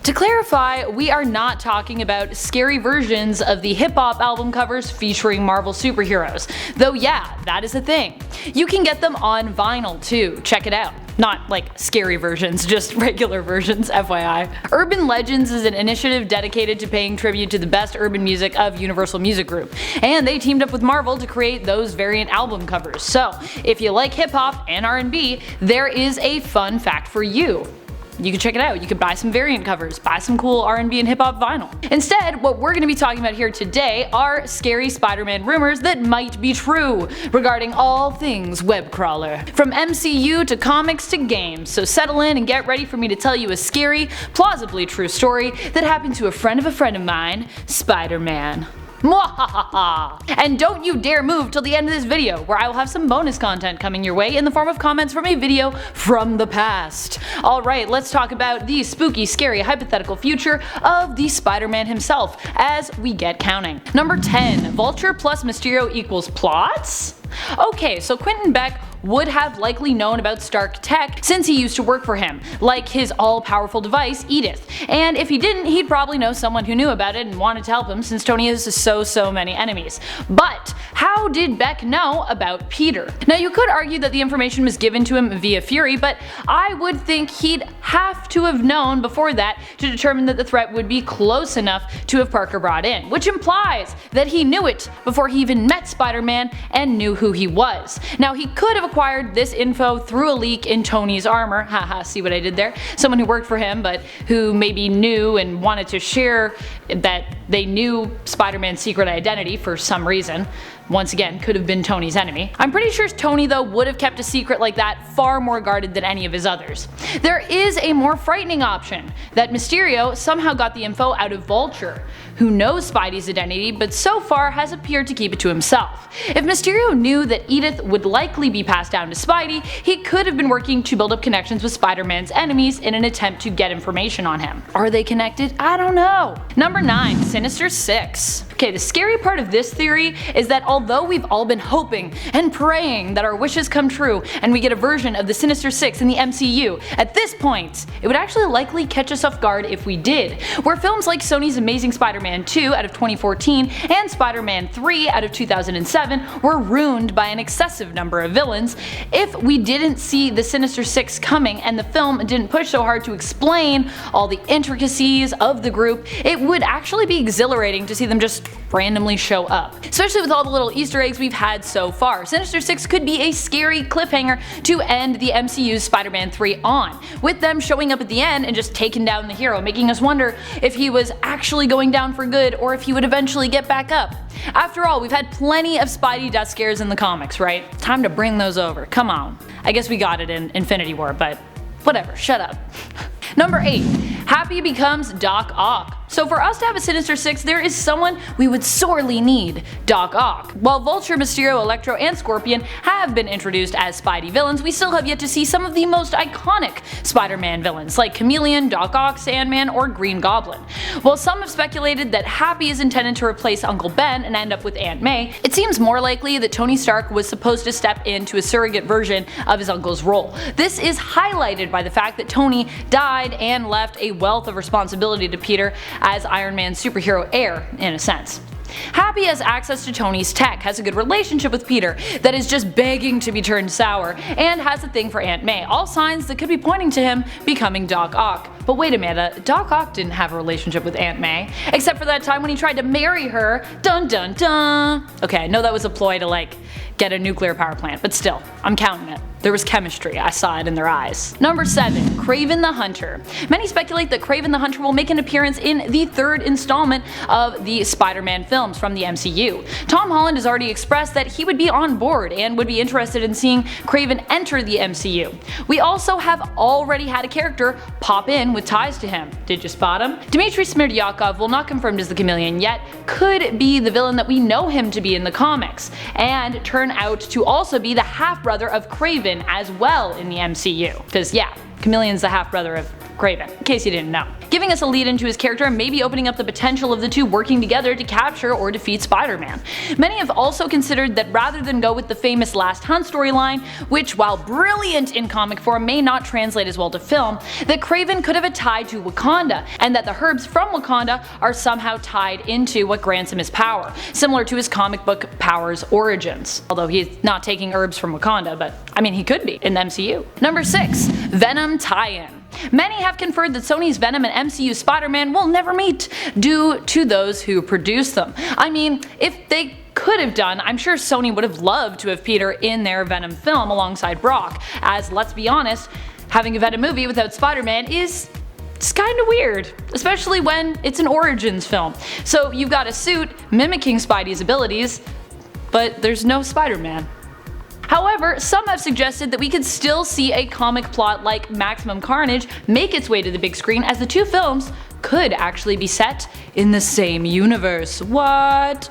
To clarify, we are not talking about scary versions of the hip-hop album covers featuring Marvel superheroes, though yeah, that is a thing. You can get them on vinyl too, check it out. Not like scary versions, just regular versions, FYI. Urban Legends is an initiative dedicated to paying tribute to the best urban music of Universal Music Group, and they teamed up with Marvel to create those variant album covers. So, if you like hip-hop and R&B, there is a fun fact for you. You can check it out. You could buy some variant covers, buy some cool R&B and hip-hop vinyl. Instead, what we're going to be talking about here today are scary Spider-Man rumors that might be true regarding all things web crawler. From MCU to comics to games, so settle in and get ready for me to tell you a scary, plausibly true story that happened to a friend of mine, Spider-Man. Mwahaha! And don't you dare move till the end of this video, where I will have some bonus content coming your way in the form of comments from a video from the past. Alright, let's talk about the spooky, scary, hypothetical future of the Spider-Man himself as we get counting. Number 10. Vulture plus Mysterio equals plots? Okay, so Quentin Beck would have likely known about Stark tech since he used to work for him, like his all-powerful device, Edith. And if he didn't, he'd probably know someone who knew about it and wanted to help him since Tony has so many enemies. But how did Beck know about Peter? Now you could argue that the information was given to him via Fury, but I would think he'd have to have known before that to determine that the threat would be close enough to have Parker brought in, which implies that he knew it before he even met Spider-Man and knew who he was. Now he could have acquired this info through a leak in Tony's armor, haha, see what I did there? Someone who worked for him but who maybe knew and wanted to share that they knew Spider-Man's secret identity for some reason. Once again, could have been Tony's enemy. I'm pretty sure Tony though would have kept a secret like that far more guarded than any of his others. There is a more frightening option, that Mysterio somehow got the info out of Vulture, who knows Spidey's identity but so far has appeared to keep it to himself. If Mysterio knew that Edith would likely be passed down to Spidey, he could have been working to build up connections with Spider-Man's enemies in an attempt to get information on him. Are they connected? I don't know. Number 9. Sinister Six. Okay, the scary part of this theory is that although we've all been hoping and praying that our wishes come true and we get a version of the Sinister Six in the MCU, at this point, it would actually likely catch us off guard if we did. Where films like Sony's Amazing Spider-Man 2 out of 2014 and Spider-Man 3 out of 2007 were ruined by an excessive number of villains, if we didn't see the Sinister Six coming and the film didn't push so hard to explain all the intricacies of the group, it would actually be exhilarating to see them just randomly show up. Especially with all the little Easter eggs we've had so far. Sinister Six could be a scary cliffhanger to end the MCU's Spider-Man 3 on, with them showing up at the end and just taking down the hero, making us wonder if he was actually going down for good or if he would eventually get back up. After all, we've had plenty of Spidey death scares in the comics, right? Time to bring those over, come on. I guess we got it in Infinity War, but whatever, shut up. Number 8. Happy becomes Doc Ock. So for us to have a Sinister Six, there is someone we would sorely need, Doc Ock. While Vulture, Mysterio, Electro, and Scorpion have been introduced as Spidey villains, we still have yet to see some of the most iconic Spider-Man villains, like Chameleon, Doc Ock, Sandman, or Green Goblin. While some have speculated that Happy is intended to replace Uncle Ben and end up with Aunt May, it seems more likely that Tony Stark was supposed to step into a surrogate version of his uncle's role. This is highlighted by the fact that Tony died and left a wealth of responsibility to Peter as Iron Man's superhero heir, in a sense. Happy has access to Tony's tech, has a good relationship with Peter that is just begging to be turned sour, and has a thing for Aunt May, all signs that could be pointing to him becoming Doc Ock. But wait a minute, Doc Ock didn't have a relationship with Aunt May, except for that time when he tried to marry her, dun dun dun. Okay, I know that was a ploy to like get a nuclear power plant, but still, I'm counting it. There was chemistry, I saw it in their eyes. Number 7. Kraven the Hunter. Many speculate that Kraven the Hunter will make an appearance in the 3rd installment of the Spider-Man films from the MCU. Tom Holland has already expressed that he would be on board and would be interested in seeing Kraven enter the MCU. We also have already had a character pop in with ties to him. Did you spot him? Dmitry Smirdyakov, while not confirmed as the Chameleon yet, could be the villain that we know him to be in the comics, and turn out to also be the half-brother of Kraven as well in the MCU. Because yeah, Chameleon's the half-brother of Kraven, in case you didn't know, giving us a lead into his character and maybe opening up the potential of the two working together to capture or defeat Spider-Man. Many have also considered that rather than go with the famous Last Hunt storyline, which while brilliant in comic form may not translate as well to film, that Kraven could have a tie to Wakanda, and that the herbs from Wakanda are somehow tied into what grants him his power, similar to his comic book powers origins. Although he's not taking herbs from Wakanda, but I mean he could be in the MCU. Number 6. Venom tie-in. Many have conferred that Sony's Venom and MCU Spider-Man will never meet due to those who produce them. I mean, if they could have done, I'm sure Sony would have loved to have Peter in their Venom film alongside Brock, as let's be honest, having a Venom movie without Spider-Man is it's kinda weird, especially when it's an origins film. So you've got a suit mimicking Spidey's abilities, but there's no Spider-Man. However, some have suggested that we could still see a comic plot like Maximum Carnage make its way to the big screen, as the two films could actually be set in the same universe. What?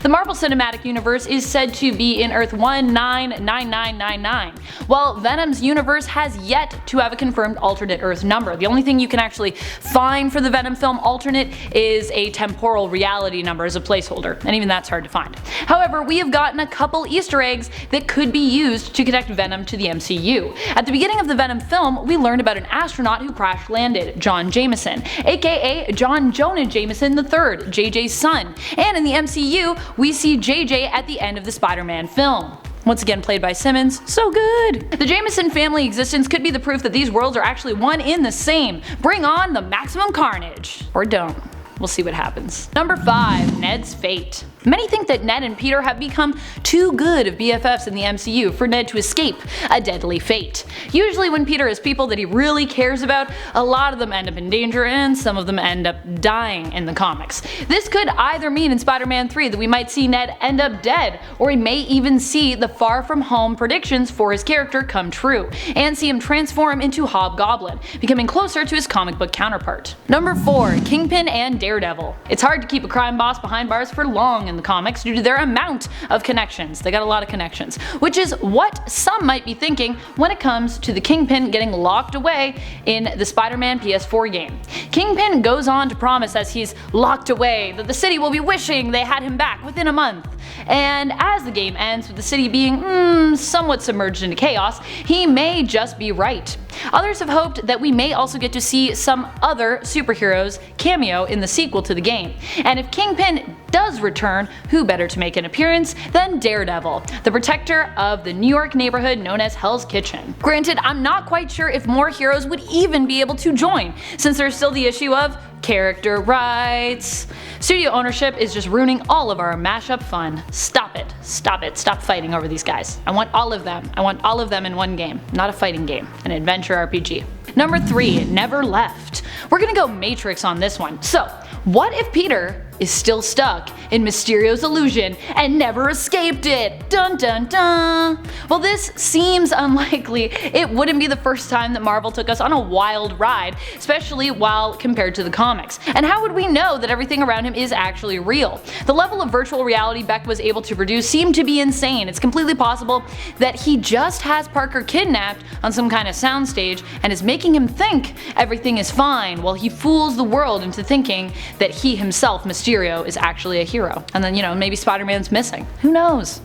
The Marvel Cinematic Universe is said to be in Earth 199999, while Venom's universe has yet to have a confirmed alternate Earth number. The only thing you can actually find for the Venom film alternate is a temporal reality number as a placeholder, and even that's hard to find. However, we have gotten a couple Easter eggs that could be used to connect Venom to the MCU. At the beginning of the Venom film, we learned about an astronaut who crash landed, John Jameson, aka John Jonah Jameson III, JJ's son, and in the MCU, we see JJ at the end of the Spider-Man film. Once again played by Simmons, so good! The Jameson family existence could be the proof that these worlds are actually one in the same. Bring on the maximum carnage! Or don't. We'll see what happens. Number 5. Ned's Fate. Many think that Ned and Peter have become too good of BFFs in the MCU for Ned to escape a deadly fate. Usually when Peter has people that he really cares about, a lot of them end up in danger and some of them end up dying in the comics. This could either mean in Spider-Man 3 that we might see Ned end up dead, or we may even see the far from home predictions for his character come true, and see him transform into Hobgoblin, becoming closer to his comic book counterpart. Number 4. Kingpin and Daredevil. It's hard to keep a crime boss behind bars for long in the comics due to their amount of connections. They got a lot of connections, which is what some might be thinking when it comes to the Kingpin getting locked away in the Spider-Man PS4 game. Kingpin goes on to promise as he's locked away that the city will be wishing they had him back within a month. And as the game ends with the city being somewhat submerged into chaos, he may just be right. Others have hoped that we may also get to see some other superheroes cameo in the sequel to the game. And if Kingpin does return, who better to make an appearance than Daredevil, the protector of the New York neighborhood known as Hell's Kitchen. Granted, I'm not quite sure if more heroes would even be able to join, since there's still the issue of character rights. Studio ownership is just ruining all of our mashup fun. Stop it. Stop it. Stop fighting over these guys. I want all of them. I want all of them in one game. Not a fighting game. An adventure RPG. Number 3. Never Left. We're gonna go Matrix on this one. So, what if Peter is still stuck in Mysterio's illusion and never escaped it? Dun dun dun! Well, this seems unlikely. It wouldn't be the first time that Marvel took us on a wild ride, especially while compared to the comics. And how would we know that everything around him is actually real? The level of virtual reality Beck was able to produce seemed to be insane. It's completely possible that he just has Parker kidnapped on some kind of soundstage and is making him think everything is fine while he fools the world into thinking that he himself, Mysterio, is actually a hero. And then, maybe Spider-Man's missing. Who knows?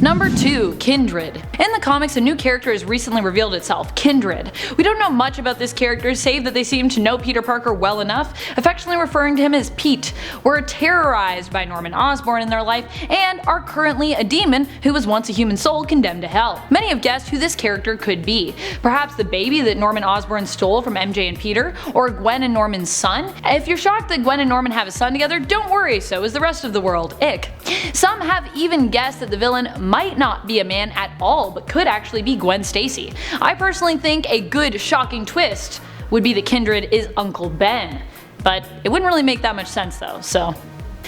Number 2. Kindred. In the comics, a new character has recently revealed itself, Kindred. We don't know much about this character save that they seem to know Peter Parker well enough, affectionately referring to him as Pete, were terrorized by Norman Osborn in their life, and are currently a demon who was once a human soul condemned to hell. Many have guessed who this character could be. Perhaps the baby that Norman Osborn stole from MJ and Peter, or Gwen and Norman's son? If you're shocked that Gwen and Norman have a son together, don't worry, so is the rest of the world. Ick. Some have even guessed that the villain might not be a man at all, but could actually be Gwen Stacy. I personally think a good shocking twist would be that Kindred is Uncle Ben, but it wouldn't really make that much sense though, so.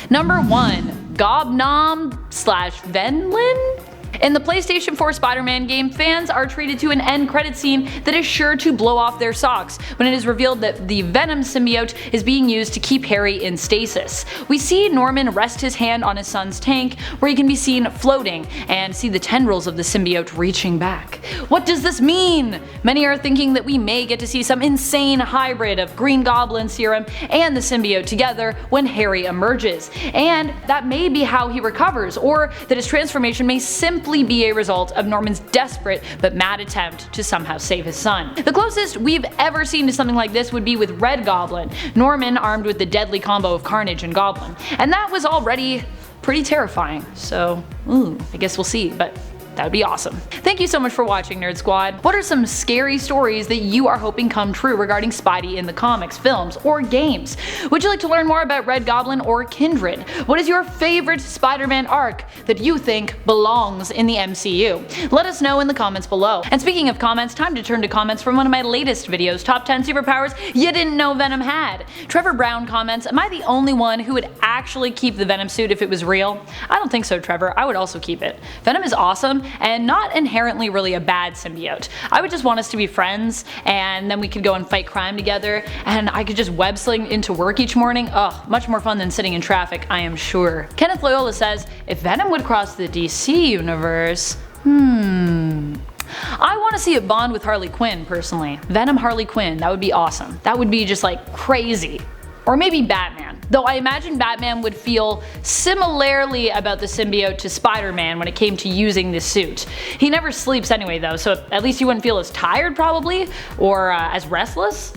Number 1. Gobnom / Venlin? In the PlayStation 4 Spider-Man game, fans are treated to an end credit scene that is sure to blow off their socks when it is revealed that the Venom symbiote is being used to keep Harry in stasis. We see Norman rest his hand on his son's tank, where he can be seen floating, and see the tendrils of the symbiote reaching back. What does this mean? Many are thinking that we may get to see some insane hybrid of Green Goblin serum and the symbiote together when Harry emerges, and that may be how he recovers, or that his transformation may simply be a result of Norman's desperate but mad attempt to somehow save his son. The closest we've ever seen to something like this would be with Red Goblin, Norman armed with the deadly combo of Carnage and Goblin, and that was already pretty terrifying, so I guess we'll see, but that would be awesome. Thank you so much for watching, Nerd Squad. What are some scary stories that you are hoping come true regarding Spidey in the comics, films, or games? Would you like to learn more about Red Goblin or Kindred? What is your favorite Spider-Man arc that you think belongs in the MCU? Let us know in the comments below. And speaking of comments, time to turn to comments from one of my latest videos, Top 10 Superpowers You Didn't Know Venom Had. Trevor Brown comments, am I the only one who would actually keep the Venom suit if it was real? I don't think so, Trevor. I would also keep it. Venom is awesome, and not inherently really a bad symbiote. I would just want us to be friends, and then we could go and fight crime together, and I could just web sling into work each morning. Ugh, much more fun than sitting in traffic, I am sure. Kenneth Loyola says, if Venom would cross the DC universe, I want to see it bond with Harley Quinn, personally. Venom Harley Quinn, that would be awesome. That would be just like crazy. Or maybe Batman. Though I imagine Batman would feel similarly about the symbiote to Spider-Man when it came to using this suit. He never sleeps anyway though, so at least he wouldn't feel as tired probably, or as restless.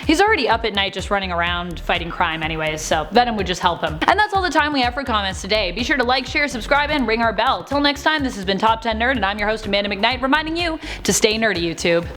He's already up at night just running around fighting crime anyways, so Venom would just help him. And that's all the time we have for comments today. Be sure to like, share, subscribe, and ring our bell. Till next time, this has been Top 10 Nerd, and I'm your host Amanda McKnight, reminding you to stay nerdy, YouTube.